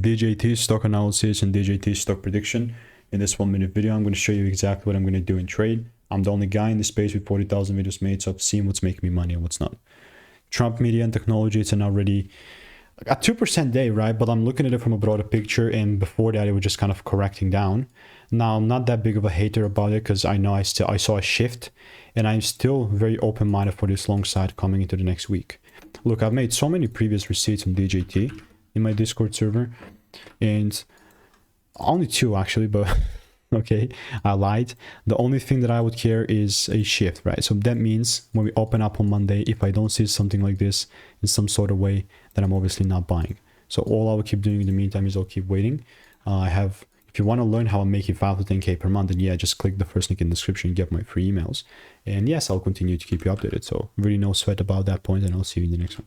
DJT stock analysis and DJT stock prediction. In this 1-minute video, I'm going to show you exactly what I'm going to do in trade. I'm the only guy in the space with 40,000 videos made, so I've seen what's making me money and what's not. Trump media and technology, it's an already a 2% day, right? But I'm looking at it from a broader picture, and before that it was just kind of correcting down. Now, I'm not that big of a hater about it because I know I saw a shift, and I'm still very open-minded for this long side coming into the next week. Look, I've made so many previous receipts on DJT in my Discord server, and only 2 actually, but okay, I lied. The only thing that I would care is a shift, right? So that means when we open up on Monday, if I don't see something like this in some sort of way, then I'm obviously not buying. So all I will keep doing in the meantime is I'll keep waiting. If you want to learn how I'm making 5 to 10K per month, then yeah, just click the first link in the description and get my free emails. And yes, I'll continue to keep you updated. So really no sweat about that point, and I'll see you in the next one.